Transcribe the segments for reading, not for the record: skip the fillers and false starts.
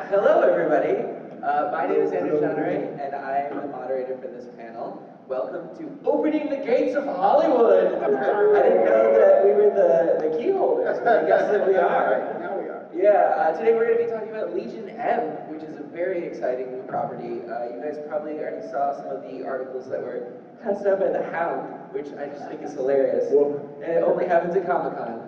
Hello, everybody. My name is Jeanneret, and I am the moderator for this panel. Welcome to Opening the Gates of Hollywood. I didn't know that we were the key holders, but I guess that we are. Now we are. Yeah, today we're going to be talking about Legion M, which is a very exciting new property. You guys probably already saw some of the articles that were passed out by the Hound, which I just think is hilarious. And it only happens at Comic-Con.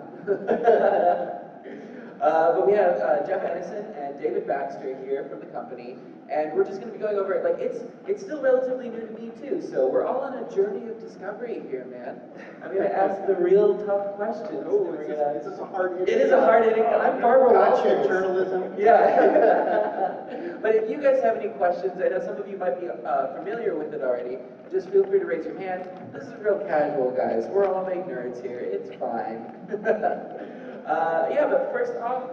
But we have Jeff Annison and David Baxter here from the company, and we're just going to be going over it. Like, it's still relatively new to me too, so we're all on a journey of discovery here, man. I'm going to ask the real tough questions. Oh, it's a hard hitting. It is a hard hitting. I'm Barbara Walsh. Journalism. Yeah. But if you guys have any questions, I know some of you might be familiar with it already. Just feel free to raise your hand. This is real casual, guys. We're all big nerds here. It's fine. Yeah, but first off,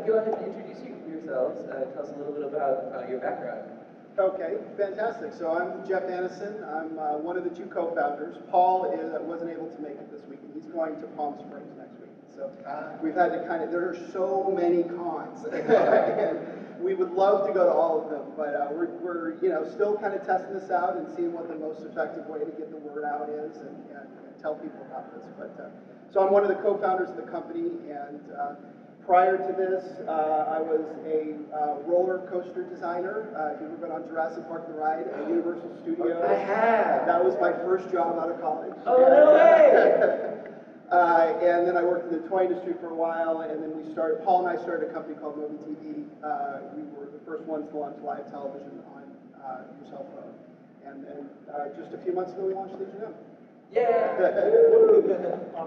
go ahead and introduce yourselves. Tell us a little bit about your background. Okay, fantastic. So I'm Jeff Annison. I'm one of the two co-founders. Paul wasn't able to make it this week, and he's going to Palm Springs next week. So we've had to there are so many cons, and we would love to go to all of them, but we're still kind of testing this out and seeing what the most effective way to get the word out is and tell people about this. But so I'm one of the co-founders of the company, and prior to this, I was a roller coaster designer. If you've ever been on Jurassic Park the Ride at Universal Studios, I have. That was my first job out of college. Oh, no way! And then I worked in the toy industry for a while, and then Paul and I started a company called Movie TV. We were the first ones to launch live television on your cell phone. And then just a few months ago, we launched Legion M. Yeah!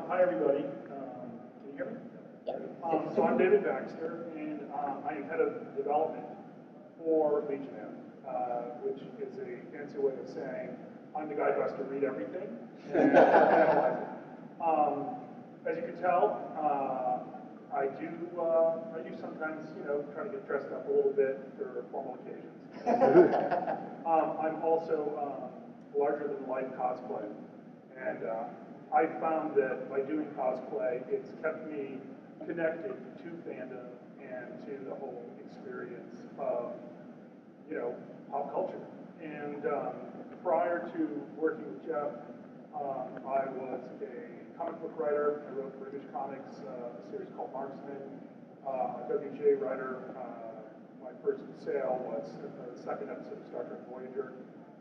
Hi, everybody. Can you hear me? So I'm David Baxter, and I am head of development for Legion M, which is a fancy way of saying I'm the guy who has to read everything and analyze it. As you can tell, I do sometimes, try to get dressed up a little bit for formal occasions. I'm also larger than life cosplay, and I found that by doing cosplay, it's kept me connected to fandom and to the whole experience of, pop culture. And prior to working with Jeff, I was a comic book writer. I wrote for Image Comics, a series called Marksman, a WGA writer. My first sale was the second episode of Star Trek Voyager.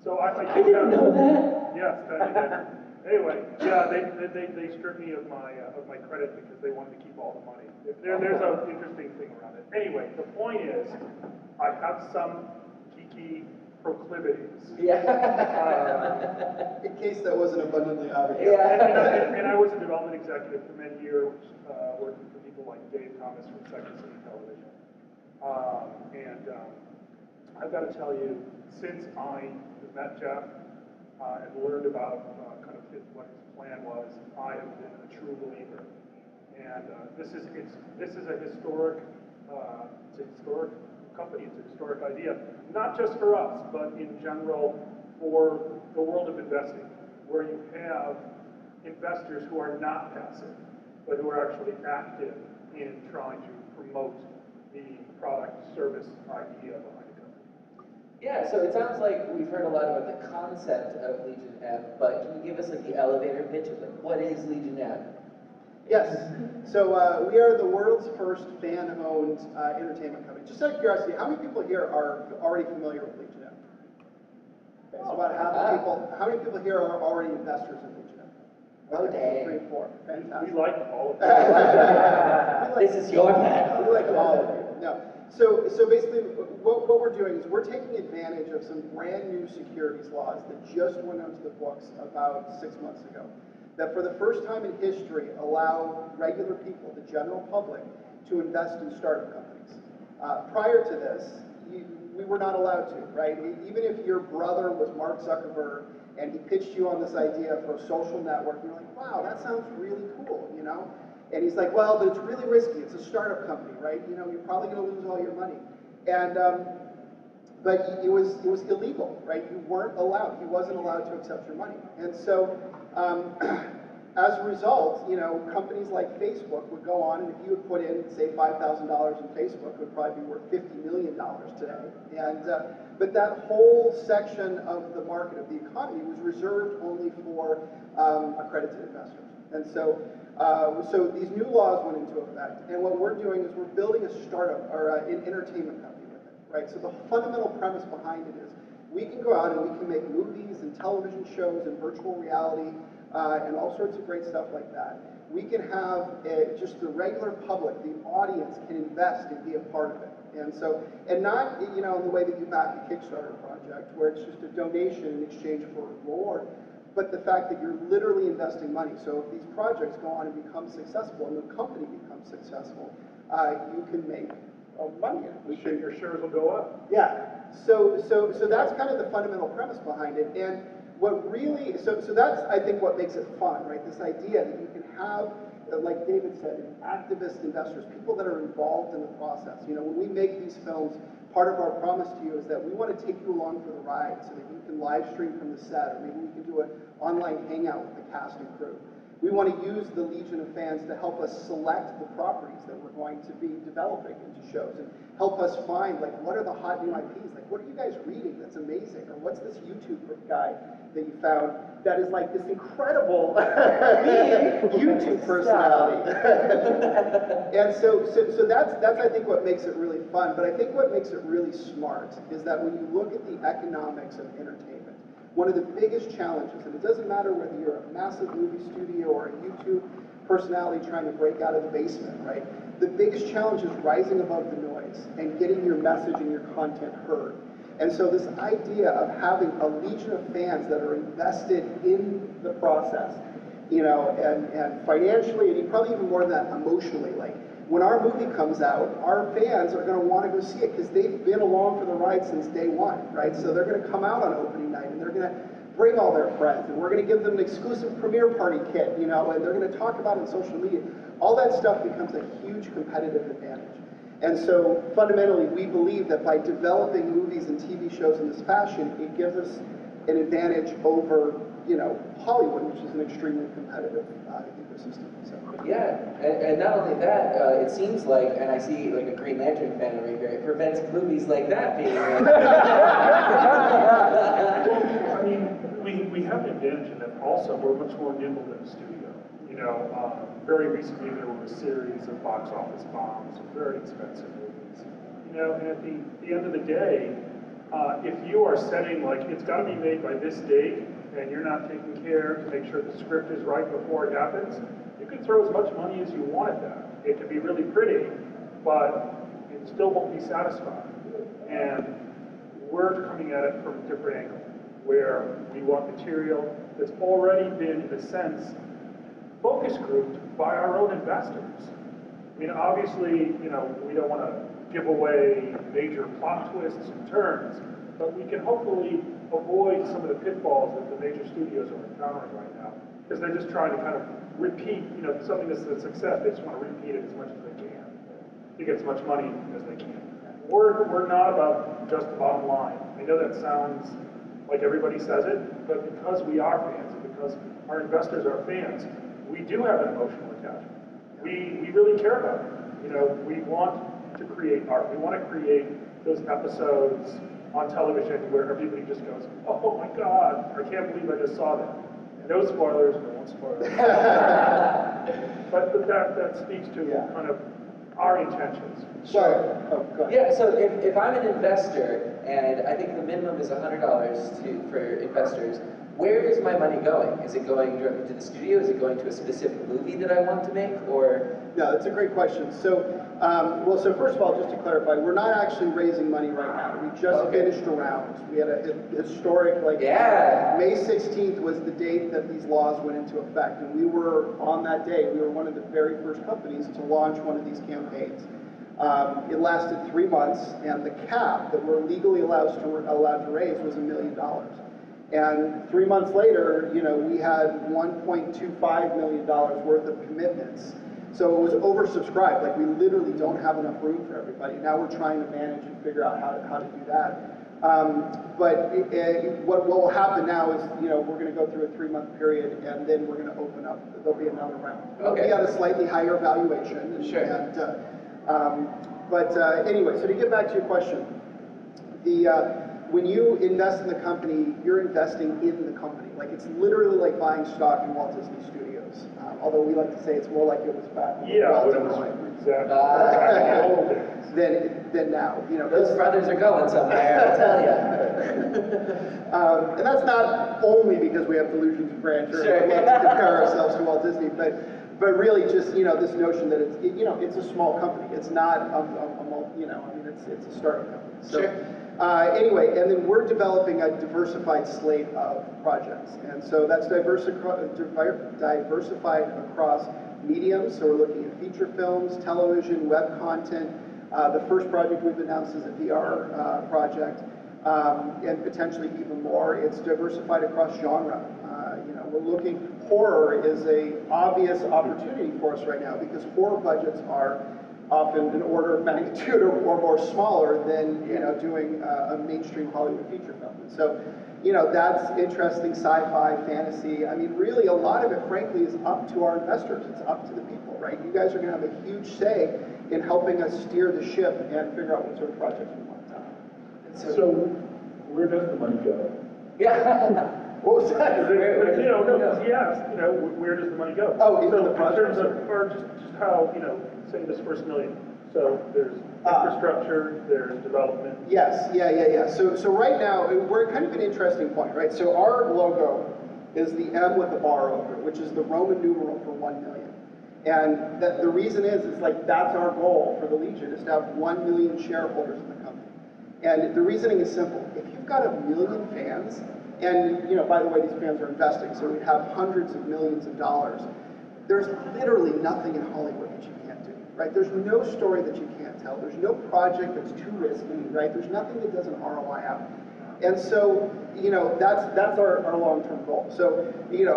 So I didn't know that. Yes, I did. Anyway, yeah, they stripped me of my credit because they wanted to keep all the money. There's an interesting thing around it. Anyway, the point is, I have some geeky proclivities. Yeah. In case that wasn't abundantly obvious. Yeah. And I was a development executive for many years, working for people like Dave Thomas from Second City Television. I've got to tell you, since I met Jeff and learned about what his plan was, I have been a true believer. And this is a historic company. It's a historic idea, not just for us, but in general for the world of investing, where you have investors who are not passive, but who are actually active in trying to promote the product service idea behind the company. Yeah, so it sounds like we've heard a lot about the concept of Legion M, but can you give us the elevator pitch of what is Legion M? Yes. So we are the world's first fan-owned entertainment company. Just out of curiosity, how many people here are already familiar with Legion M? Okay, so about half the people. How many people here are already investors in Legion M? Oh, dang. 3, 4. Fantastic. We like all of them. This is your man. We like all of you. No. So basically, what we're doing is we're taking advantage of some brand new securities laws that just went onto the books about 6 months ago, that for the first time in history allow regular people, the general public, to invest in startup companies. Prior to this, we were not allowed to, right? Even if your brother was Mark Zuckerberg and he pitched you on this idea for a social network, you're like, wow, that sounds really cool, And he's like, well, but it's really risky. It's a startup company, right? You're probably going to lose all your money. And but it was illegal, right? You weren't allowed. He wasn't allowed to accept your money. And so as a result, companies like Facebook would go on, and if you would put in, say, $5,000 in Facebook, it would probably be worth $50 million today. And but that whole section of the market of the economy was reserved only for accredited investors. And so, so these new laws went into effect, and what we're doing is we're building a startup or an entertainment company with it, right? So the fundamental premise behind it is we can go out and we can make movies and television shows and virtual reality and all sorts of great stuff like that. We can have just the regular public, the audience, can invest and be a part of it. And so, and not in the way that you back a Kickstarter project where it's just a donation in exchange for a reward, but the fact that you're literally investing money. So if these projects go on and become successful and the company becomes successful, you can make money. Your shares will go up. Yeah. So that's kind of the fundamental premise behind it. And what really, so that's, I think, what makes it fun, right? This idea that you can have, like David said, activist investors, people that are involved in the process. When we make these films, part of our promise to you is that we want to take you along for the ride so that you can live stream from the set, or maybe we can do an online hangout with the cast and crew. We want to use the legion of fans to help us select the properties that we're going to be developing into shows and help us find, like, what are the hot new IPs? Like, what are you guys reading that's amazing? Or what's this YouTube guy that you found that is like this incredible YouTube personality? And so that's I think what makes it really fun. But I think what makes it really smart is that when you look at the economics of entertainment, one of the biggest challenges, and it doesn't matter whether you're a massive movie studio or a YouTube personality trying to break out of the basement, right? The biggest challenge is rising above the noise and getting your message and your content heard. And so this idea of having a legion of fans that are invested in the process, and financially, and probably even more than that, emotionally, like, when our movie comes out, our fans are going to want to go see it because they've been along for the ride since day one, right? So they're going to come out on opening night and they're going to bring all their friends, and we're going to give them an exclusive premiere party kit, and they're going to talk about it on social media. All that stuff becomes a huge competitive advantage. And so fundamentally, we believe that by developing movies and TV shows in this fashion, it gives us an advantage over, Hollywood, which is an extremely competitive ecosystem. So. Yeah, and not only that, it seems like, and I see like a Green Lantern fan over here, it prevents movies like that being made. I mean, we have an advantage in that also we're much more nimble than a studio. Very recently there were a series of box office bombs, very expensive movies. And at the end of the day, if you are setting, like, it's got to be made by this date, and you're not taking care to make sure the script is right before it happens, you can throw as much money as you want at that. It can be really pretty, but it still won't be satisfying. And we're coming at it from a different angle, where we want material that's already been, in a sense, focus grouped by our own investors. I mean, obviously, we don't want to give away major plot twists and turns, but we can hopefully avoid some of the pitfalls that the major studios are encountering right now, because they're just trying to kind of repeat, something that's a success. They just want to repeat it as much as they can to get as much money as they can. We're not about just the bottom line. I know that sounds like everybody says it, but because we are fans and because our investors are fans, we do have an emotional attachment. We really care about it. We want to create art. We want to create those episodes on television where everybody just goes, oh my God, I can't believe I just saw that. No spoilers, no one spoilers. but that speaks to kind of our intentions. Sure. Oh, go ahead. Yeah, so if I'm an investor, and I think the minimum is $100 for investors, where is my money going? Is it going directly to the studio? Is it going to a specific movie that I want to make? Or? No, that's a great question. So, so first of all, just to clarify, we're not actually raising money right now. We just finished a round. We had a historic, May 16th was the date that these laws went into effect. And we were, on that day, we were one of the very first companies to launch one of these campaigns. It lasted 3 months, and the cap that we're legally allowed to raise was $1 million. And 3 months later, we had $1.25 million worth of commitments. So it was oversubscribed. Like, we literally don't have enough room for everybody. Now we're trying to manage and figure out how to do that. What will happen now is, we're going to go through a 3-month period, and then we're going to open up. There'll be another round. It'll be at a slightly higher valuation. Sure. Anyway, so to get back to your question, when you invest in the company, you're investing in the company. Like, it's literally like buying stock in Walt Disney Studios. Although we like to say it's more like it was back when Yeah, Walt when it was exactly. Than now. Those brothers are going somewhere, I tell you. And that's not only because we have delusions of grandeur Sure. and we love to compare ourselves to Walt Disney, but really just this notion that it's a small company. It's not it's a startup company. So Sure. Anyway, and then we're developing a diversified slate of projects, and so that's diversified across mediums. So we're looking at feature films, television, web content. The first project we've announced is a VR project, and potentially even more. It's diversified across genre. We're looking. Horror is a obvious opportunity for us right now because horror budgets are often an order of magnitude or more smaller than doing a mainstream Hollywood feature film. And so, that's interesting. Sci-fi, fantasy. I mean, really, a lot of it, frankly, is up to our investors. It's up to the people, right? You guys are going to have a huge say in helping us steer the ship and figure out what sort of projects we want to. So, where does the money go? Yeah. What was that? Because he asked, where does the money go? Oh, into so the project. In terms of, or just how, say this first $1 million. So there's infrastructure, there's development. Yes, yeah. So right now, we're at kind of an interesting point, right? So our logo is the M with the bar over it, which is the Roman numeral for 1 million. And the reason is like that's our goal for the Legion, is to have 1 million shareholders in the company. And the reasoning is simple. If you've got 1 million fans, and by the way, these fans are investing, so we have hundreds of millions of dollars. There's literally nothing in Hollywood that you can't do, right? There's no story that you can't tell. There's no project that's too risky, right? There's nothing that doesn't ROI out. And so, that's our long-term goal. So,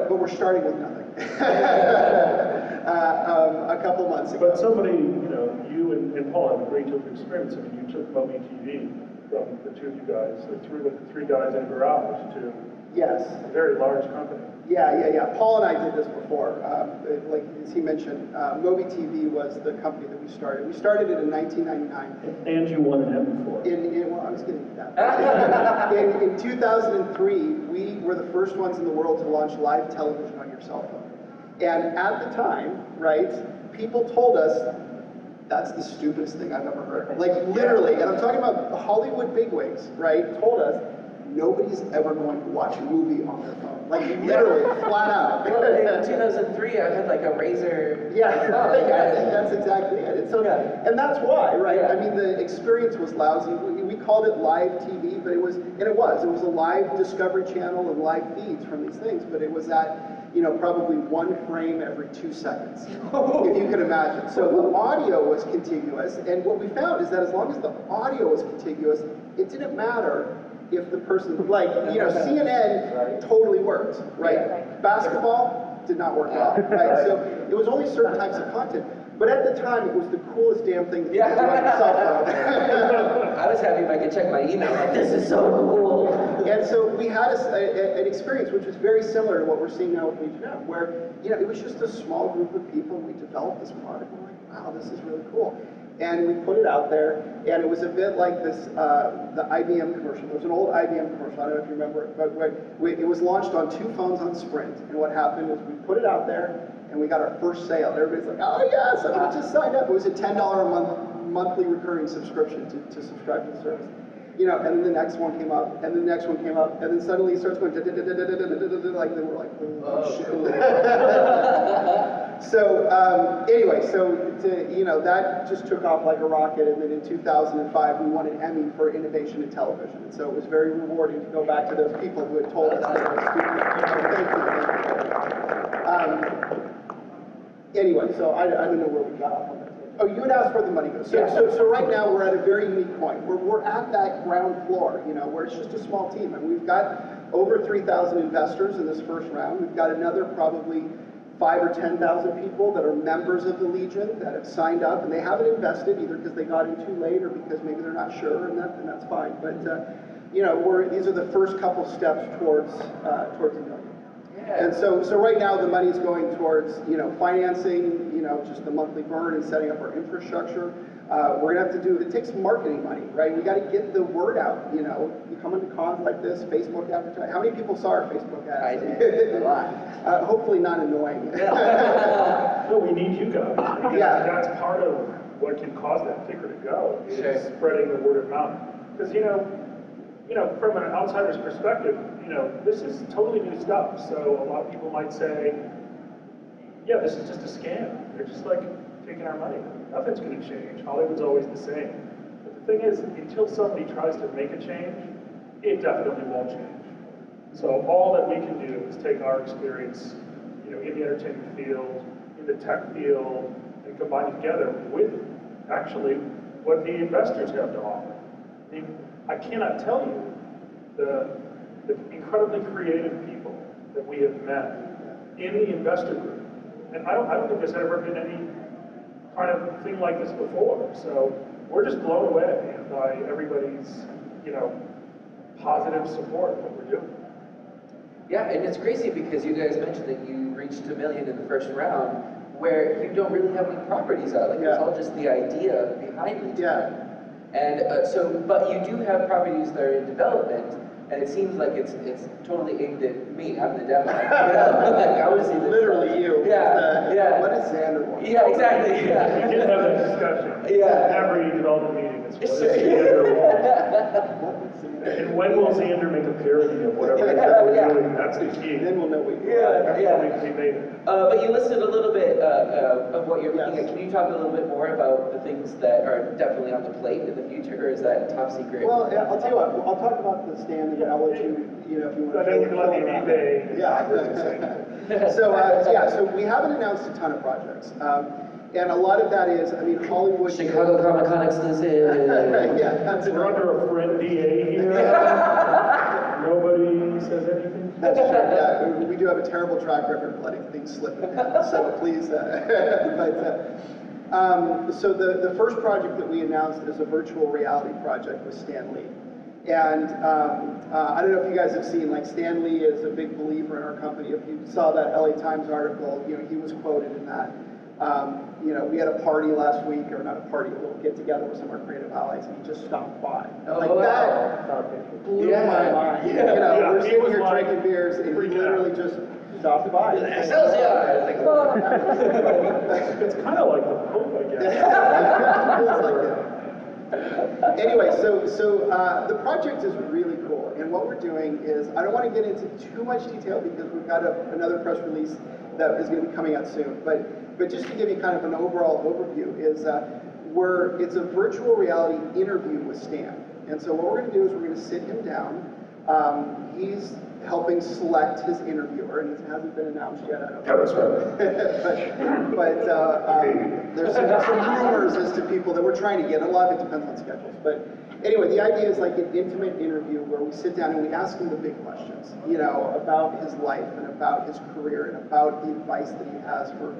but we're starting with nothing. A couple months ago. But somebody, you and Paul have a great deal of experience. I mean, you took Moby TV from the two of you guys, the three guys in a garage, to yes, a very large company. Yeah. Paul and I did this before. Like as he mentioned, Moby TV was the company that we started. We started it in 1999. And you won an Emmy for it. Well, I was getting to that. in 2003, we were the first ones in the world to launch live television on your cell phone. And at the time, right, people told us, that's the stupidest thing I've ever heard. Like literally, and I'm talking about Hollywood bigwigs, right, told us, nobody's ever going to watch a movie on their phone. Like literally, flat out. Well, in 2003, I had like a Razor. Yeah, that's exactly it. And that's why, right? Yeah. I mean, the experience was lousy. We called it live TV, but it was a live Discovery Channel and live feeds from these things, but it was at, probably 1 frame every 2 seconds, if you can imagine. So the audio was contiguous, and what we found is that as long as the audio was contiguous, it didn't matter if the person, CNN totally worked, right? Yeah. Basketball did not work out, right? So it was only certain types of content. But at the time, it was the coolest damn thing that you could do on your cell phone. I was happy if I could check my email, like, this is so cool. And so we had an experience which was very similar to what we're seeing now with Jeanneret, where, it was just a small group of people, and we developed this product, and we're like, wow, this is really cool. And we put it out there, and it was a bit like this, the IBM commercial. There was an old IBM commercial, I don't know if you remember it, but it was launched on 2 phones on Sprint, and what happened is we put it out there, and we got our first sale. Everybody's like, oh yes, I just signed up. It was a $10 a monthly recurring subscription to subscribe to the service. And then the next one came up, and the next one came up, and then suddenly it starts going like they were like, oh shit. So anyway, that just took off like a rocket, and then in 2005 we won an Emmy for innovation in television, and so it was very rewarding to go back to those people who had told us that it was stupid. Thank you. Anyway, so I don't know where we got off on that. Oh, you had asked where the money goes. So right now we're at a very unique point. We're at that ground floor, where it's just a small team. And we've got over 3,000 investors in this first round. We've got another probably 5,000 or 10,000 people that are members of the Legion that have signed up, and they haven't invested either because they got in too late or because maybe they're not sure, and that's fine. But you know, these are the first couple steps towards $1 million. Yeah. And so right now the money's going towards, you know, financing, you know, just the monthly burn and setting up our infrastructure. We're gonna have to do, it takes marketing money, right? We gotta get the word out, you know. You come into cons like this, Facebook advertising. How many people saw our Facebook ads? I did, a lot. Hopefully not annoying. No, we need you guys. Because Yeah. that's part of what can cause that ticker to go, is Sure. spreading the word of mouth. Because, you know, from an outsider's perspective, you know, this is totally new stuff. So a lot of people might say, yeah, this is just a scam. They're just like taking our money. Nothing's going to change. Hollywood's always the same. But the thing is, until somebody tries to make a change, it definitely won't change. So all that we can do is take our experience, you know, in the entertainment field, in the tech field, and combine it together with actually what the investors have to offer. I mean, I cannot tell you the incredibly creative people that we have met in the investor group. And I don't think there's ever been any kind of thing like this before. So we're just blown away by everybody's, you know, positive support of what we're doing. Yeah, and it's crazy because you guys mentioned that you reached $1 million in the first round, where you don't really have any properties out. Like, it's all just the idea behind it. Yeah. And but you do have properties that are in development, and it seems like it's totally aimed at me. I'm the demo. You know? Like, I would see this. Literally you. Yeah, yeah. What is Xander want? Yeah, exactly. Yeah. We did have that discussion. Yeah. Every development meeting, it's what does Sure. Xander want? What would Xander And when will Xander make a parody of whatever it is that we're Yeah. doing? That's the key. Then we'll know what you Yeah. We made it. But you listed a little bit of what you're looking Yes. at. Can you talk a little bit more about the things that are definitely on the plate in the future, or is that top secret? Well, yeah, I'll tell you what. I'll talk about the stand, and I'll let you, you know, if you want But to. then you can let me eBay. Yeah. So we haven't announced a ton of projects, and a lot of that is, I mean, Hollywood. Chicago Comic Con exclusive. Yeah, that's We're under a friend DA here. Nobody says anything. That's true. Yeah, we do have a terrible track record of letting things slip. So please, so the first project that we announced is a virtual reality project with Stan Lee. And I don't know if you guys have seen, like, Stan Lee is a big believer in our company. If you saw that LA Times article, you know, he was quoted in that. You know, we had a party last week, or not a party, a little get together with some of our creative allies, and he just stopped by. Like, that blew my mind. Yeah. You know, Yeah, we're he sitting was here like drinking beers, and he freaking literally out. just stopped by. Excelsior! It's like, oh. It's kind of like the Pope, I guess. Feels like it. Anyway, so the project is really cool, and what we're doing is, I don't want to get into too much detail because we've got another press release that is going to be coming out soon, but just to give you kind of an overall overview is it's a virtual reality interview with Stan. And so what we're going to do is we're going to sit him down. He's helping select his interviewer, and it hasn't been announced yet. I don't know. That's right. but there's some rumors as to people that we're trying to get. A lot of it depends on schedules. But anyway, the idea is like an intimate interview where we sit down and we ask him the big questions, you know, about his life and about his career and about the advice that he has for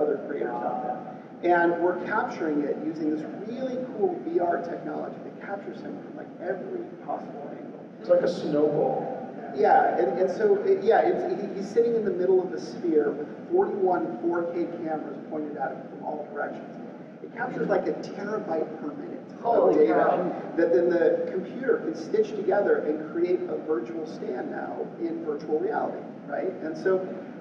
other creators out there. And we're capturing it using this really cool VR technology that captures him from like every possible angle. It's like a snowball. Yeah, and so, he's sitting in the middle of a sphere with 41 4K cameras pointed at him from all directions. It captures like a terabyte per minute of data that then the computer can stitch together and create a virtual stand now in virtual reality, right? And so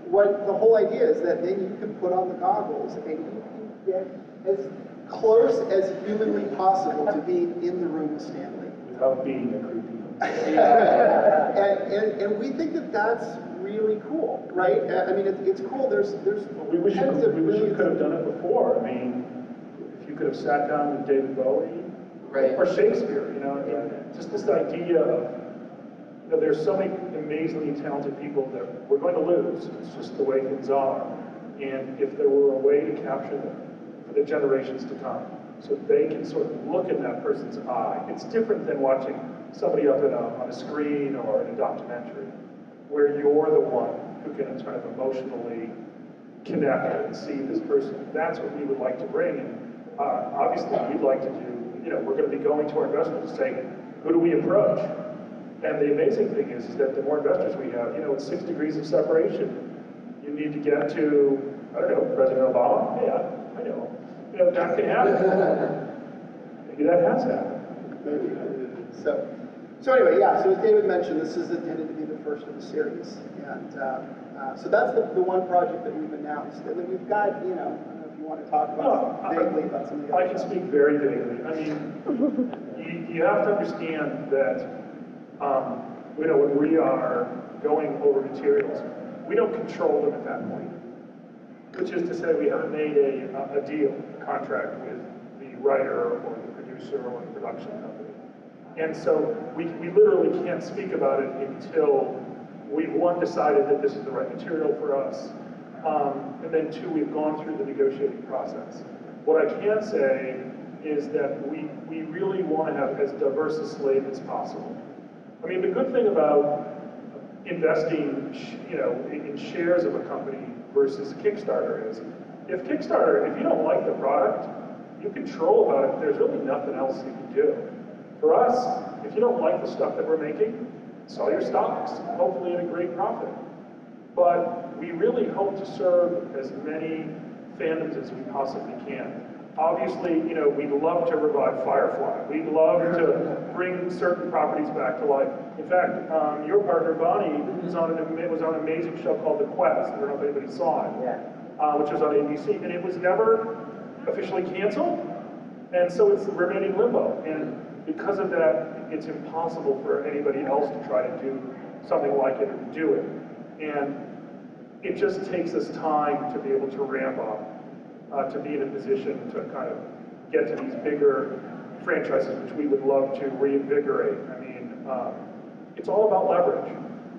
what the whole idea is that then you can put on the goggles and you can get as close as humanly possible to being in the room with Stan Lee. Without being a creepy. And we think that that's really cool, right? I mean, it's cool. There's We wish you tens of could millions have done it before. I mean, if you could have sat down with David Bowie, Right. or Shakespeare, you know, just this idea of, you know, there's so many amazingly talented people that we're going to lose. It's just the way things are. And if there were a way to capture them for the generations to come, so they can sort of look in that person's eye. It's different than watching somebody up on a screen or in a documentary, where you're the one who can kind of emotionally connect and see this person. That's what we would like to bring. And obviously, we'd like to do, you know, we're going to be going to our investors and saying, who do we approach? And the amazing thing is that the more investors we have, it's 6 degrees of separation. You need to get to, I don't know, President Obama? Yeah, I know. That can happen. Maybe that has happened. Maybe. So anyway, yeah, so as David mentioned, this is intended to be the first of the series. And so that's the one project that we've announced. And then we've got, I don't know if you want to talk about vaguely about some of the other I can speak very vaguely. I mean, you have to understand that, when we are going over materials, we don't control them at that point. Which is to say, we haven't made a deal, a contract with the writer or the producer or the production company. And so we literally can't speak about it until we've, one, decided that this is the right material for us, and then two, we've gone through the negotiating process. What I can say is that we really want to have as diverse a slate as possible. I mean, the good thing about investing, in shares of a company versus Kickstarter is, if you don't like the product, you control about it, there's really nothing else you can do. For us, if you don't like the stuff that we're making, sell your stocks, hopefully at a great profit. But we really hope to serve as many fandoms as we possibly can. Obviously, we'd love to revive Firefly. We'd love to bring certain properties back to life. In fact, your partner, Bonnie, was on an amazing show called The Quest. I don't know if anybody saw it. Yeah. Which was on ABC. And it was never officially canceled. And so it's remaining in limbo. And because of that, it's impossible for anybody else to try to do something like it or to do it. And it just takes us time to be able to ramp up. To be in a position to kind of get to these bigger franchises, which we would love to reinvigorate. I mean, it's all about leverage.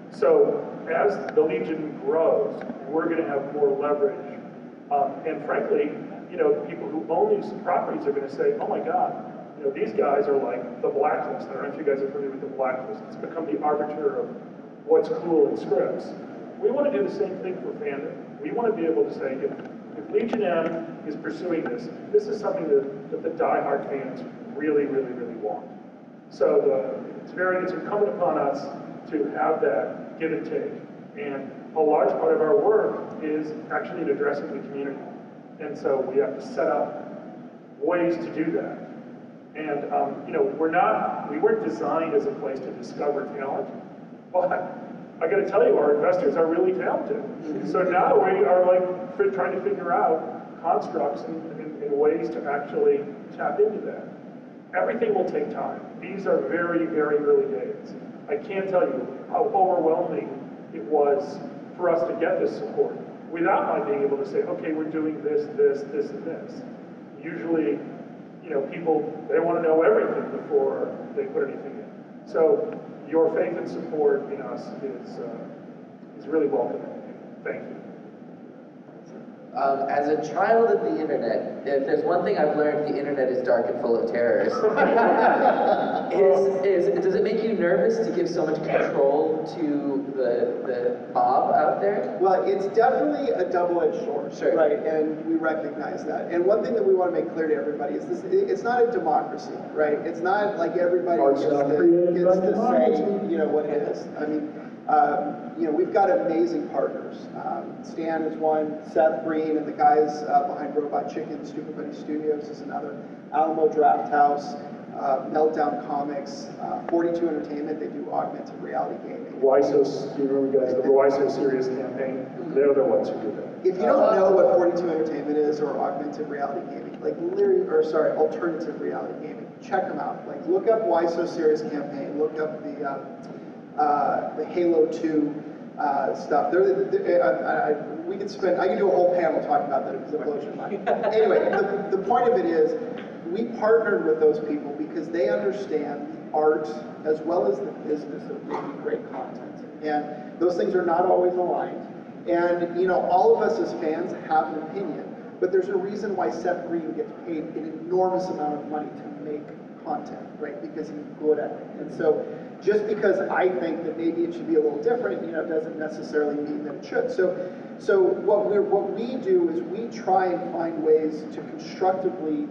So as the Legion grows, we're going to have more leverage. And frankly, people who own these properties are going to say, oh my God, these guys are like the blacklist. I don't know if you guys are familiar with the blacklist. It's become the arbiter of what's cool in scripts. We want to do the same thing for fandom. We want to be able to say, if Legion M is pursuing this is something that the diehard fans really, really, really want. So it's incumbent upon us to have that give and take. And a large part of our work is actually in addressing the community. And so we have to set up ways to do that. And we weren't designed as a place to discover talent, but I got to tell you, our investors are really talented. So now we are trying to figure out constructs and ways to actually tap into that. Everything will take time. These are very, very early days. I can't tell you how overwhelming it was for us to get this support without my being able to say, okay, we're doing this, this, this, and this. Usually, people, they want to know everything before they put anything in. So your faith and support in us is really welcome. Thank you. As a child of the internet, if there's one thing I've learned, the internet is dark and full of terrors. Does it make you nervous to give so much control to the mob out there? Well, it's definitely a double-edged sword, sure. Right? And we recognize that. And one thing that we want to make clear to everybody is this: it's not a democracy, right? It's not like everybody gets to say, what it is. I mean, we've got amazing partners. Stan is one, Seth Green, and the guys behind Robot Chicken, Stupid Bunny Studios is another, Alamo Draft House, Meltdown Comics, 42 Entertainment, they do augmented reality gaming. WISO, do you remember guys, the WISO Serious campaign? They're the ones who do that. If you don't know what 42 Entertainment is or augmented reality gaming, alternative reality gaming, check them out. Look up WISO Serious campaign, look up the Halo 2 stuff. I can do a whole panel talking about that because it blows your mind. Anyway, the point of it is, we partnered with those people because they understand the art as well as the business of making great content. And those things are not always aligned. And all of us as fans have an opinion, but there's a reason why Seth Green gets paid an enormous amount of money to make content, right? Because he's good at it. And so just because I think that maybe it should be a little different, doesn't necessarily mean that it should. So what we do is we try and find ways to constructively,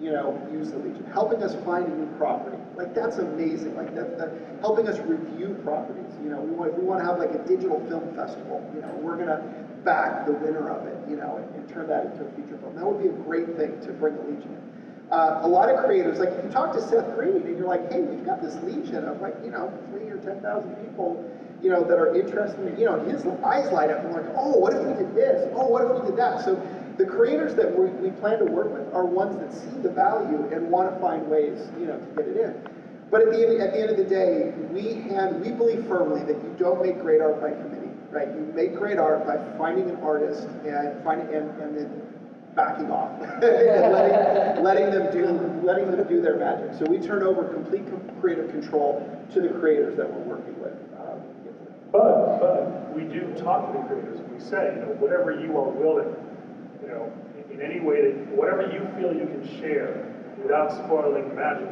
use the Legion, helping us find a new property. Like, that's amazing. Like, that helping us review properties. We want to have like a digital film festival. We're gonna back the winner of it. And turn that into a feature film. That would be a great thing to bring the Legion in. A lot of creators, like if you talk to Seth Green and you're like, hey, we've got this Legion of like 3 or 10,000 people, that are interested in, his eyes light up and like, oh, what if we did this? Oh, what if we did that? So the creators that we plan to work with are ones that see the value and want to find ways, to get it in. But at the end of the day, we believe firmly that you don't make great art by committee, right? You make great art by finding an artist and then backing off and letting them do their magic. So we turn over complete creative control to the creators that we're working with. But we do talk to the creators. We say, whatever you are willing, in any way that whatever you feel you can share without spoiling the magic,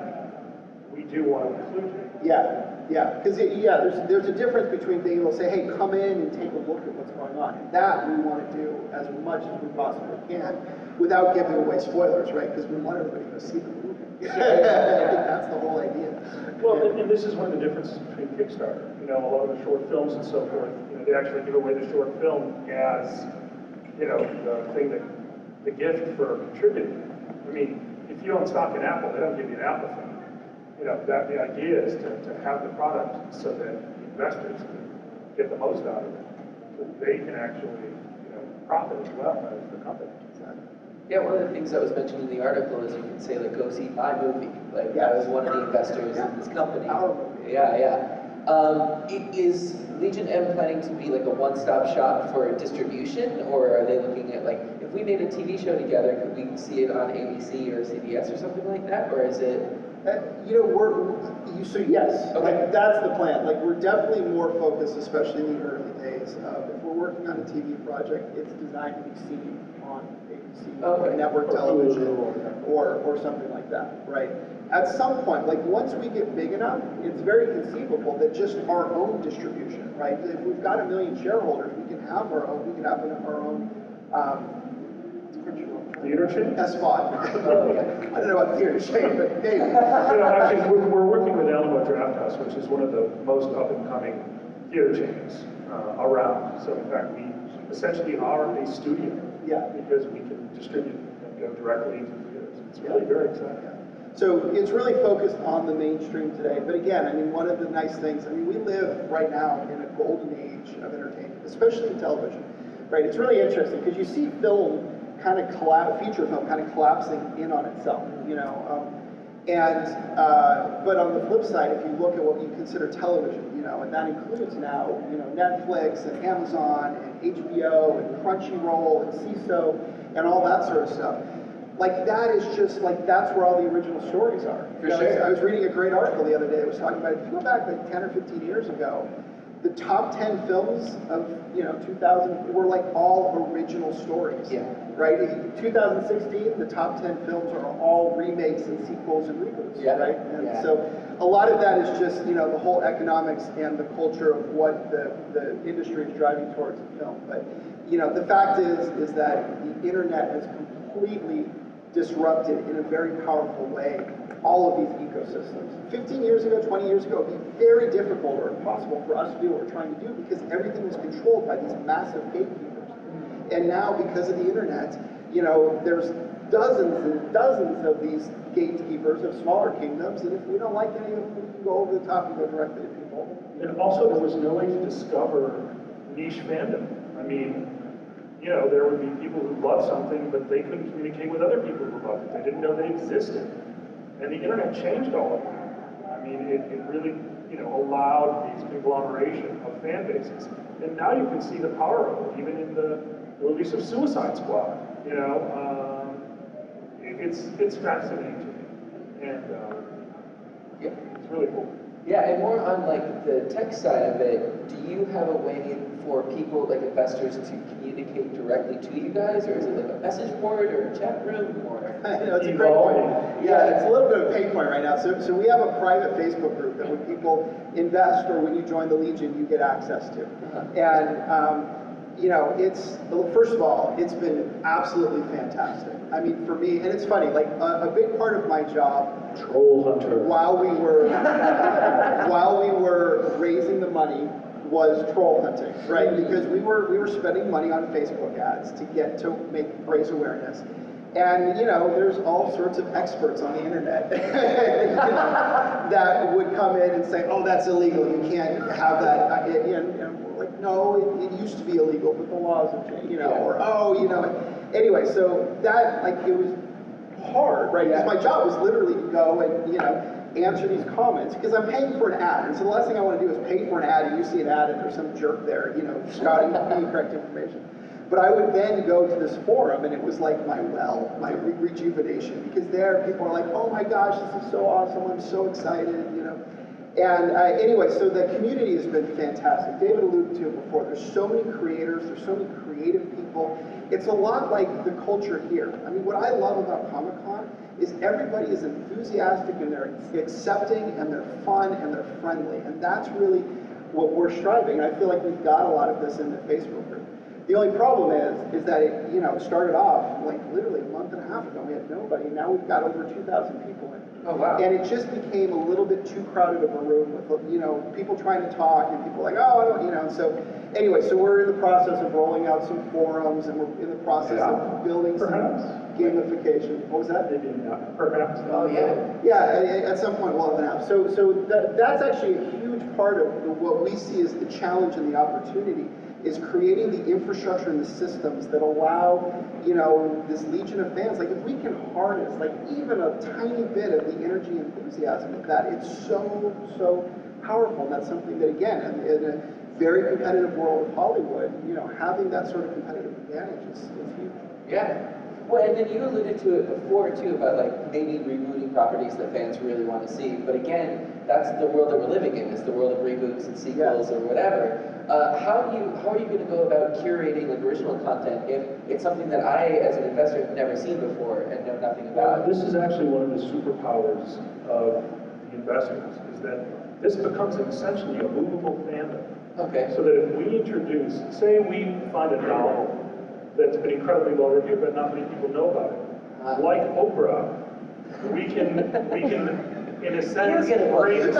we do want to include you. Yeah, because there's a difference between being able to say, hey, come in and take a look at what's going on. And that we want to do as much as we possibly can without giving away spoilers, right? Because we want everybody to see the movie. I think that's the whole idea. Well, and this is one of the differences between Kickstarter. A lot of the short films and so forth, they actually give away the short film as, the thing that, the gift for contributing. I mean, if you don't stock an apple, they don't give you an apple film. That the idea is to have the product so that investors can get the most out of it, so that they can actually, profit as well as the company. Yeah, one of the things that was mentioned in the article is you can say, like, go see my movie. Like, I was one of the investors in this company. Yeah. Is Legion M planning to be like a one-stop shop for distribution, or are they looking at, like, if we made a TV show together, could we see it on ABC or CBS or something like that, or is it? So yes, okay. Like, that's the plan. Like, we're definitely more focused, especially in the early days. If we're working on a TV project, it's designed to be seen on ABC or network television or something like that, right? At some point, like once we get big enough, it's very conceivable that just our own distribution, right? If we've got 1 million shareholders, we can have our own. We can have our own. Theater chain? SVOD. I don't know about theater chain, but maybe. Actually, we're working with Alamo Drafthouse, which is one of the most up-and-coming theater chains around. So, in fact, we essentially are a studio. Because we can distribute and go directly into theaters. It's really very exciting. So it's really focused on the mainstream today. But again, I mean, one of the nice things, I mean, we live right now in a golden age of entertainment, especially in television, right? It's really interesting because you see film kind of feature film kind of collapsing in on itself, but on the flip side, if you look at what you consider television, and that includes now, Netflix and Amazon and HBO and Crunchyroll and CISO and all that sort of stuff. Like, that is just, like, that's where all the original stories are. Sure. I was reading a great article the other day. It was talking about, if you go back like 10 or 15 years ago, the top 10 films of 2000 were like all original stories. Right? In 2016, the top 10 films are all remakes and sequels and reboots. Right? And so a lot of that is just the whole economics and the culture of what the industry is driving towards in film. But the fact is that the internet has completely disrupted in a very powerful way all of these ecosystems. 15 years ago, 20 years ago, it would be very difficult or impossible for us to do what we're trying to do because everything was controlled by these massive gatekeepers. And now, because of the internet, there's dozens and dozens of these gatekeepers of smaller kingdoms, and if we don't like any of them, we can go over the top and go directly to people. And also, there was no way to discover niche fandom. I mean, there would be people who loved something, but they couldn't communicate with other people who loved it. They didn't know they existed. And the internet changed all of that. I mean, it really, allowed these conglomeration of fan bases. And now you can see the power of it, even in the release of Suicide Squad. It's fascinating to me. And it's really cool. Yeah, and more on like the tech side of it, do you have a way for people, like investors, to communicate directly to you guys, or is it like a message board or a chat room, or? It's a great point. Yeah, it's a little bit of a pain point right now. So we have a private Facebook group that when people invest or when you join the Legion, you get access to. And you know, well, first of all, it's been absolutely fantastic. I mean, for me, and it's funny, like a big part of my job, Troll hunter. while we were raising the money, was troll hunting, right? Because we were spending money on Facebook ads to raise awareness. And, you know, there's all sorts of experts on the internet you know, that would come in and say, oh, that's illegal, you can't have that. And we're like, no, it used to be illegal, but the laws have changed, you know, or, oh, you know. Anyway, so that, like, it was hard, right? Because my job was literally to go and, you know, answer these comments, because I'm paying for an ad. And so the last thing I want to do is pay for an ad, and you see an ad, and there's some jerk there, you know, scouting incorrect information. But I would then go to this forum, and it was like my rejuvenation, because there people are like, oh my gosh, this is so awesome, I'm so excited, you know. And anyway, so the community has been fantastic. David alluded to it before, there's so many creators, there's so many creative people. It's a lot like the culture here. I mean, what I love about Comic-Con is everybody is enthusiastic, and they're accepting, and they're fun, and they're friendly. And that's really what we're striving. I feel like we've got a lot of this in the Facebook group. The only problem is that it, you know, started off like literally a month and a half ago. We had nobody. Now we've got over 2,000 people in. Oh, wow. And it just became a little bit too crowded of a room with, you know, people trying to talk and people like, oh, I don't, you know. So anyway, so we're in the process of rolling out some forums, and we're in the process of building some gamification. What was that? Maybe not. Perhaps. Oh, yeah. Yeah, at some point we'll have an app. So that's actually a huge part of what we see as the challenge and the opportunity, is creating the infrastructure and the systems that allow, you know, this legion of fans. Like, if we can harness, like, even a tiny bit of the energy and enthusiasm of that, it's so powerful. And that's something that, again, in a very competitive world of Hollywood, you know, having that sort of competitive advantage is huge. Yeah. Well, and then you alluded to it before, too, about, like, maybe rebooting properties that fans really want to see. But again, that's the world that we're living in. It's the world of reboots and sequels or whatever. How are you going to go about curating, like, original content if it's something that I, as an investor, have never seen before and know nothing about? This is actually one of the superpowers of the investors, is that this becomes essentially a movable fandom. Okay. So that if we introduce, say we find a novel that's been incredibly well reviewed, but not many people know about it. Like Oprah, we can, in a sense, bring.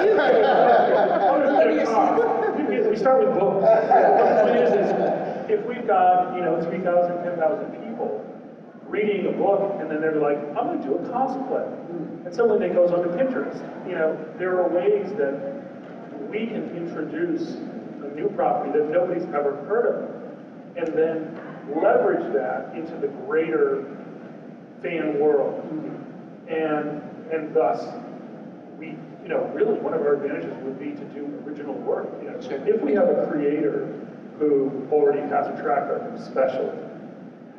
We start with books. The point is, if we've got, you know, 3,000, 10,000 people reading a book, and then they're like, I'm going to do a cosplay, and someone that goes onto Pinterest. You know, there are ways that we can introduce a new property that nobody's ever heard of, and then leverage that into the greater fan world. And thus, we, you know, really one of our advantages would be to do original work. You know, if we have a creator who already has a track record, special,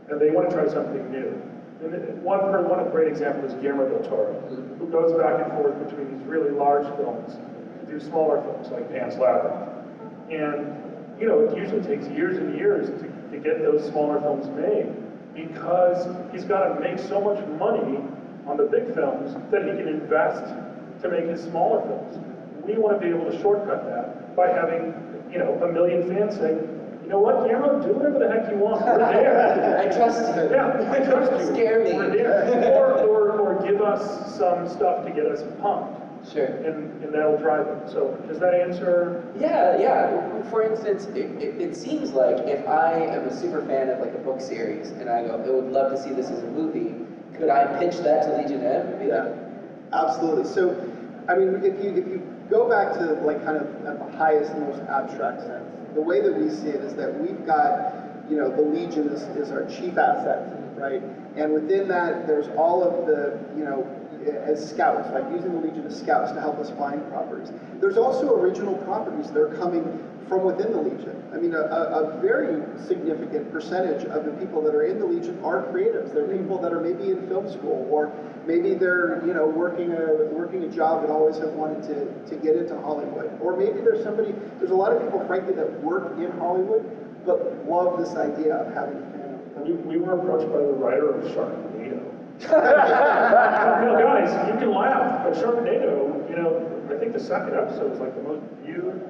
and they want to try something new. And one great example is Guillermo del Toro, who goes back and forth between these really large films to do smaller films like Pan's Labyrinth. And, you know, it usually takes years and years to get those smaller films made, because he's got to make so much money on the big films that he can invest to make his smaller films. We want to be able to shortcut that by having, you know, 1 million fans saying, you know what, Guillermo, do whatever the heck you want. We're there. I trust you. Yeah, I trust you. Scare me. We're there. Or give us some stuff to get us pumped. Sure. And that'll drive it. So does that answer? Yeah. For instance, it seems like if I am a super fan of, like, a book series, and I go, I would love to see this as a movie, could I pitch that to Legion M? Yeah, absolutely. So, I mean, if you go back to, like, kind of at the highest, most abstract sense, the way that we see it is that we've got, you know, the Legion is our chief asset, right? And within that, there's all of the, you know, as scouts, like using the Legion as scouts to help us find properties. There's also original properties that are coming from within the Legion. I mean, a very significant percentage of the people that are in the Legion are creatives. They're people that are maybe in film school, or maybe they're, you know, working a job and always have wanted to get into Hollywood. Or maybe there's a lot of people, frankly, that work in Hollywood, but love this idea of having a fan. We were approached by the writer of Sharknado. You know, guys, you can laugh, but Sharknado, you know, I think the second episode is like the most viewed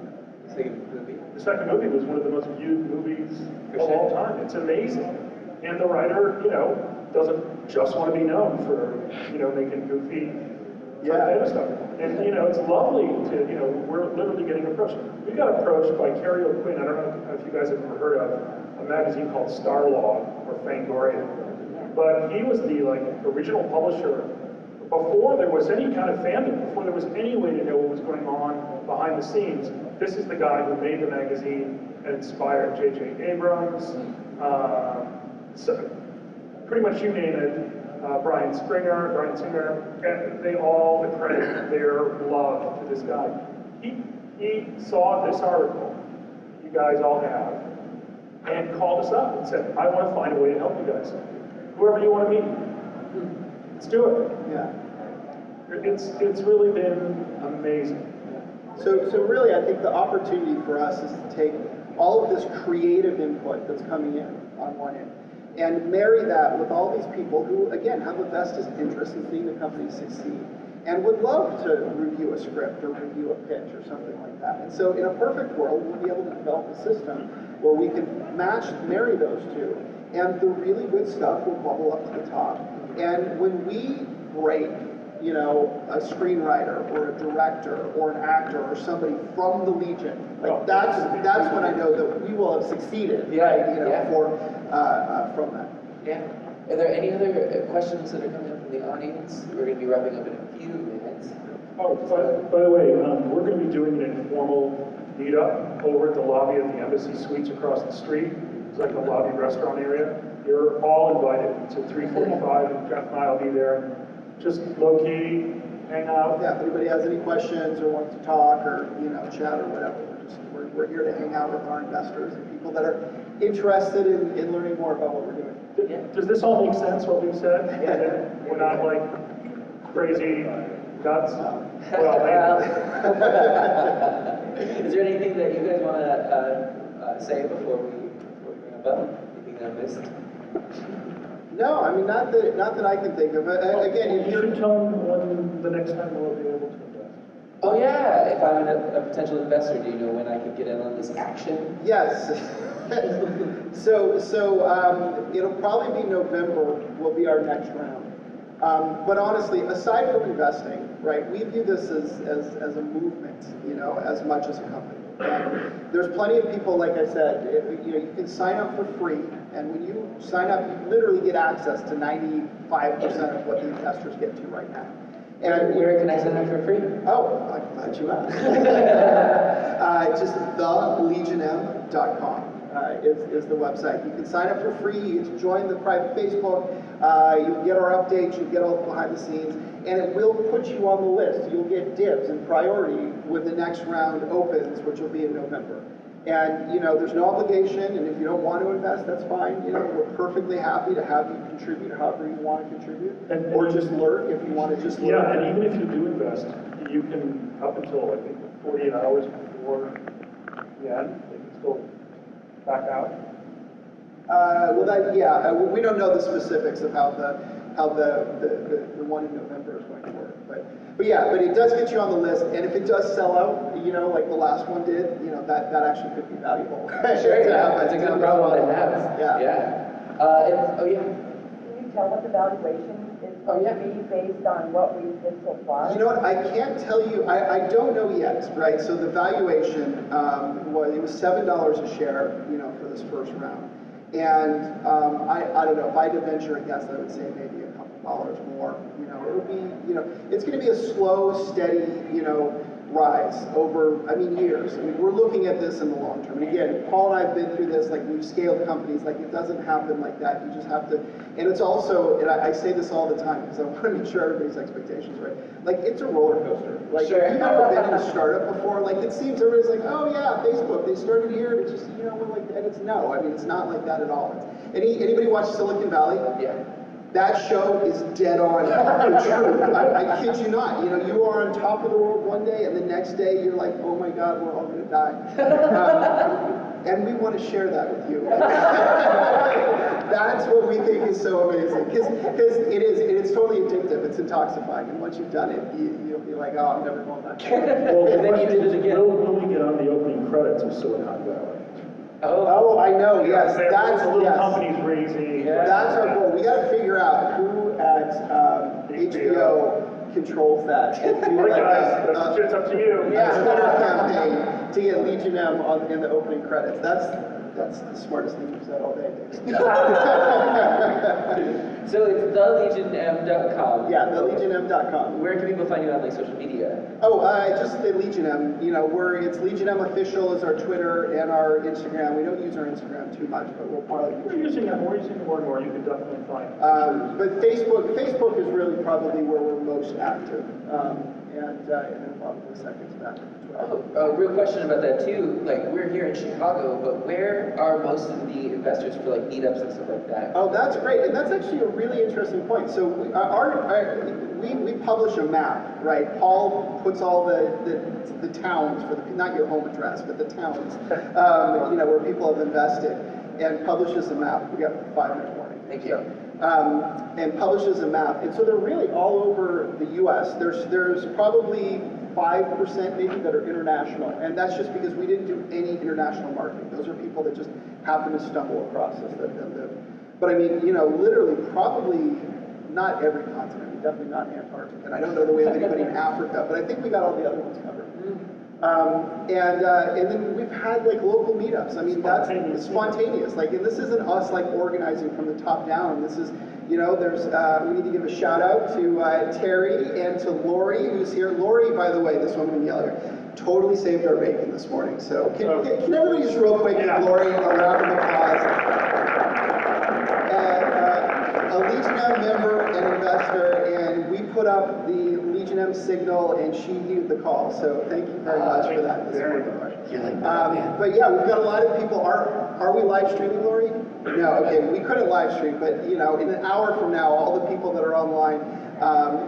second movie. The second movie was one of the most viewed movies For of sure. all time. It's amazing. And the writer, doesn't just want to be known for, making goofy type of stuff. And, it's lovely to, we're literally getting approached. We got approached by Kerry O'Quinn. I don't know if you guys have ever heard of a magazine called Starlog or Fangoria. But he was the, original publisher before there was any kind of fandom, before there was any way to know what was going on behind the scenes. This is the guy who made the magazine and inspired J.J. Abrams, so pretty much you name it, Brian Singer, and they all accredit their love to this guy. He saw this article you guys all have and called us up and said, I want to find a way to help you guys. Whoever you want to meet, let's do it. Yeah. It's really been amazing. So really, I think the opportunity for us is to take all of this creative input that's coming in on one end and marry that with all these people who, again, have a vested interest in seeing the company succeed and would love to review a script or review a pitch or something like that. And so in a perfect world, we'll be able to develop a system where we can marry those two, and the really good stuff will bubble up to the top. And when we break a screenwriter or a director or an actor or somebody from the Legion, that's when I know that we will have succeeded, from that. Yeah. Are there any other questions that are coming up from the audience? We're going to be wrapping up in a few minutes. Oh, by the way, we're going to be doing an informal meetup over at the lobby of the Embassy Suites across the street. It's like a lobby restaurant area. You're all invited. It's at 3:45, and Jeff and I will be there. Just low-key, hang out. Yeah, if anybody has any questions or wants to talk or chat or whatever, we're here to hang out with our investors and people that are interested in learning more about what we're doing. Does this all make sense, what we've said? Yeah. We're not like crazy nuts? Well, is there anything that you guys want to say before we wrap up? Anything that I missed? No, I mean, not that I can think of. Again, you should tell them when the next time we'll be able to invest. Oh yeah, if I'm a potential investor, do you know when I could get in on this action? Yes. So it'll probably be November will be our next round. But honestly, aside from investing, right, we view this as a movement, as much as a company. And there's plenty of people, like I said, you can sign up for free, and when you sign up, you literally get access to 95% of what the investors get to right now. And where can I sign up for free? Oh, I'm glad you asked. Just thelegionm.com is the website. You can sign up for free. You can join the private Facebook. You'll get our updates. You'll get all the behind the scenes. And it will put you on the list. You'll get dibs and priority when the next round opens, which will be in November. And, there's no obligation, and if you don't want to invest, that's fine. We're perfectly happy to have you contribute however you want to contribute. Or just lurk if you want to just lurk. Yeah, and even if you do invest, you can, up until, I think, 48 hours before the end, they can still back out. We don't know the specifics of how the one in November is going to work, but it does get you on the list, and if it does sell out, like the last one did, that actually could be valuable. Sure, yeah, it's a good problem to have. Yeah. Oh yeah. Can you tell what the valuation is going to be based on what we did so far? You know what, I can't tell you, I don't know yet, right? So the valuation, it was $7 a share, for this first round. And I don't know, if I had to venture a guess, I would say maybe a couple dollars more. It'll be, it's going to be a slow, steady, rise over, years. We're looking at this in the long term. And again, Paul and I have been through this, we've scaled companies, it doesn't happen like that. You just have to, and it's also, and I say this all the time because I want to make sure everybody's expectations are right. It's a roller coaster. Sure. If you've never been in a startup before, it seems everybody's like, oh yeah, Facebook, they started here, and it's just, and it's no. It's not like that at all. Anybody watch Silicon Valley? Yeah. That show is dead on true. I kid you not. You know, you are on top of the world one day, and the next day you're like, oh my God, we're all going to die. And we want to share that with you. That's what we think is so amazing, because it's totally addictive. It's intoxifying, and once you've done it, you'll be like, oh, I'm never going back. Well, And then you did it again. Will we get on the opening credits of Silicon Valley? Oh, I know. Yes, that's the little yes. companies raising. Yeah. That's our goal. We got to figure out who at HBO controls that. And do All right, like guys, a- it's up to you. Yeah, Twitter campaign to get Legion M in the opening credits. That's the smartest thing you've said all day. So it's thelegionm.com. Yeah, thelegionm.com. Where can people find you on like social media? Oh, just the Legion M. You know, it's Legion M official is our Twitter and our Instagram. We don't use our Instagram too much, but we'll probably. We're using it more and more. You can definitely find. But Facebook is really probably where we're most active, and then probably second to that. Oh, a real question about that too. Like we're here in Chicago, but where are most of the investors for like meetups and stuff like that? Oh, that's great, and that's actually a really interesting point. So we publish a map, right? Paul puts all the towns for not your home address, but the towns, you know, where people have invested, and publishes a map. We got 5 minutes warning. Thank you. And publishes a map, and so they're really all over the U.S. There's probably 5% maybe that are international, and that's just because we didn't do any international marketing. Those are people that just happen to stumble across us. But I mean, you know, literally probably not every continent, definitely not Antarctica, and I don't know that we have anybody in Africa, but I think we got all the other ones covered. And then we've had like local meetups. I mean, that's spontaneous. Like, and this isn't us like organizing from the top down. This is, you know, we need to give a shout out to Terry and to Lori, who's here. Lori, by the way, this woman in yellow, totally saved our bacon this morning. So can everybody just real quick give Lori a round of applause? A Legion M member and investor, and we put up the Legion M signal, and she heeded the call. So thank you very much for that this morning. But yeah, we've got a lot of people. Are we live streaming, Lori? No, okay, we couldn't live stream, but you know, in an hour from now, all the people that are online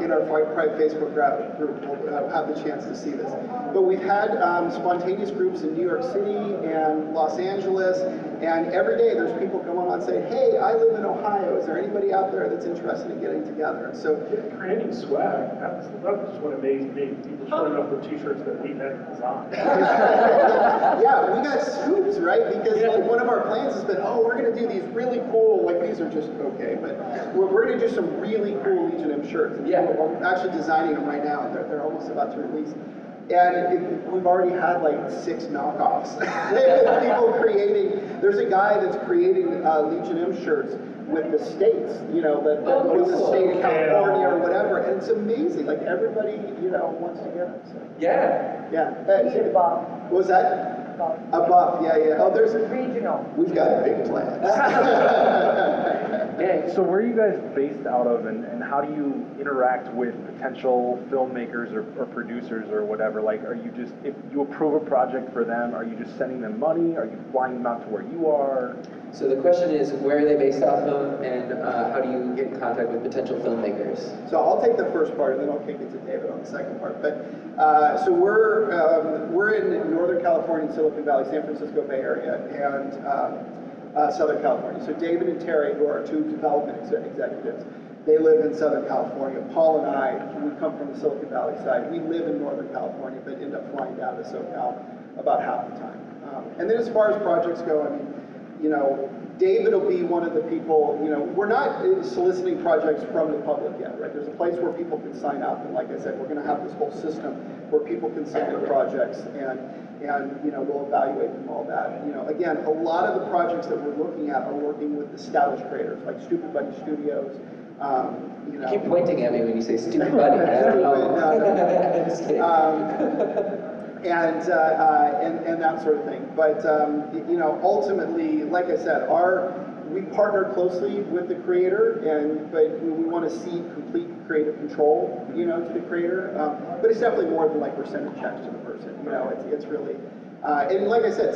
in our private Facebook group will have the chance to see this. But we've had spontaneous groups in New York City and Los Angeles, and every day there's people come on saying, hey, I live in Ohio, is there anybody out there that's interested in getting together? And so creating swag, that's what amazed me. People showing up with t-shirts that we had designed. Yeah, we got scoops, right? Because like one of our plans has been, oh, we're going to do these really cool, like these are just okay, but we're going to do some really cool Legion M shirts. And we're actually designing them right now, and they're almost about to release. And we've already had like 6 knockoffs. People creating, there's a guy that's creating Legion M shirts with the states, you know, with the state of California or whatever, and it's amazing. Like everybody, you know, wants to get it. So. Yeah. Buff. What was that? A buff, yeah. Oh, there's regional. We've got big plans. So where are you guys based out of, and how do you interact with potential filmmakers or producers or whatever? Like, are you just, if you approve a project for them, are you just sending them money? Are you flying them out to where you are? So the question is, where are they based off of, and how do you get in contact with potential filmmakers? So I'll take the first part, and then I'll kick it to David on the second part. But so we're in Northern California, Silicon Valley, San Francisco Bay Area, and Southern California. So David and Terry, who are our 2 development executives, they live in Southern California. Paul and I, we come from the Silicon Valley side. We live in Northern California, but end up flying down to SoCal about half the time. And then as far as projects go, I mean, you know, David will be one of the people, you know, we're not soliciting projects from the public yet, right? There's a place where people can sign up, and like I said, we're going to have this whole system where people can submit projects, and you know, we'll evaluate them, all that. You know, again, a lot of the projects that we're looking at are working with established creators, like Stupid Buddy Studios. You know, You keep pointing at me when you say stupid buddy. I don't know. No. Just kidding. And that sort of thing. But you know, ultimately, like I said, we partner closely with the creator, but we want to see complete creative control, you know, to the creator. But it's definitely more than like we're sending checks to the person. You know, it's really, And like I said,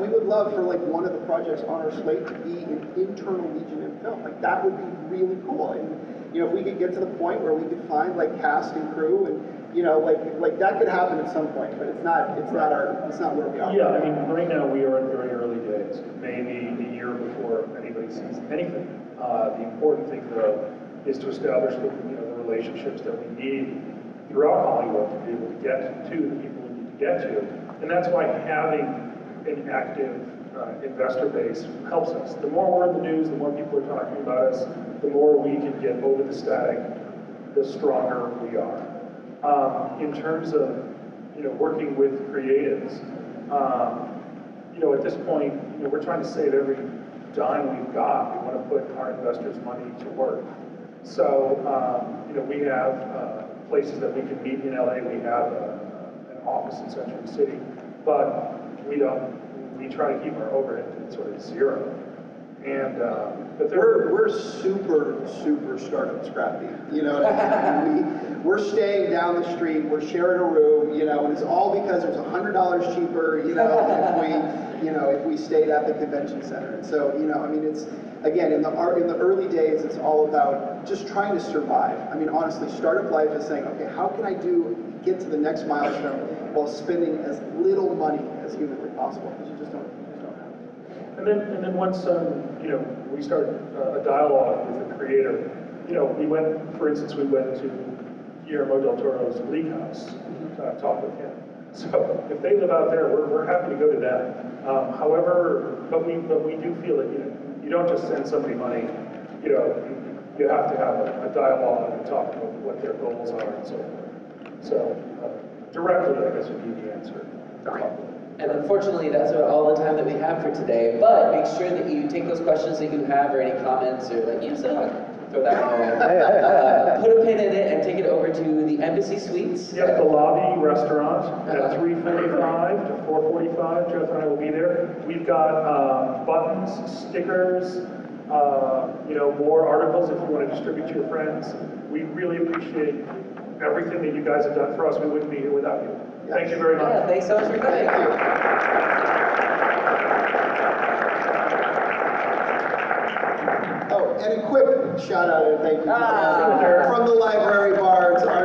we would love for like one of the projects on our slate to be an internal Legion M film. Like that would be really cool. And you know, if we could get to the point where we could find like cast and crew and you know, like that could happen at some point, but it's not where we are. Yeah, I mean, right now we are in very early days, maybe a year before anybody sees anything. The important thing though is to establish the relationships that we need throughout Hollywood to be able to get to the people we need to get to. And that's why having an active investor base helps us. The more we're in the news, the more people are talking about us, the more we can get over the static, the stronger we are. In terms of working with creatives, at this point, we're trying to save every dime we've got. We want to put our investors' money to work. So, we have places that we can meet in LA. We have an office in Century City, but we try to keep our overhead to sort of zero. And but we're super startup scrappy. You know what I mean? We're staying down the street. We're sharing a room. And it's all because there's $100 cheaper. If we stayed at the convention center. And so it's again in the early days. It's all about just trying to survive. I mean, honestly, startup life is saying, okay, how can I get to the next milestone while spending as little money as humanly possible? Because you just don't have it. And then once we start a dialogue with the creator, we went to Guillermo del Toro's League House to talk with him. So if they live out there, we're happy to go to them. However, but we do feel that you don't just send somebody money. You have to have a dialogue and talk about what their goals are and so forth. So directly, I guess would be the answer. And unfortunately, that's about all the time that we have for today. But make sure that you take those questions that you have or any comments or like, you suck, throw that one away. Put a pin in it and take it over to the Embassy Suites. Yep, the lobby restaurant at 3:45 to 4:45. Jeff and I will be there. We've got buttons, stickers, more articles if you want to distribute to your friends. We really appreciate everything that you guys have done for us. We wouldn't be here without you. Thank you very much. Yeah, thanks so much for coming. Thank you. Oh, and a quick shout out and thank you from the Library Bards, our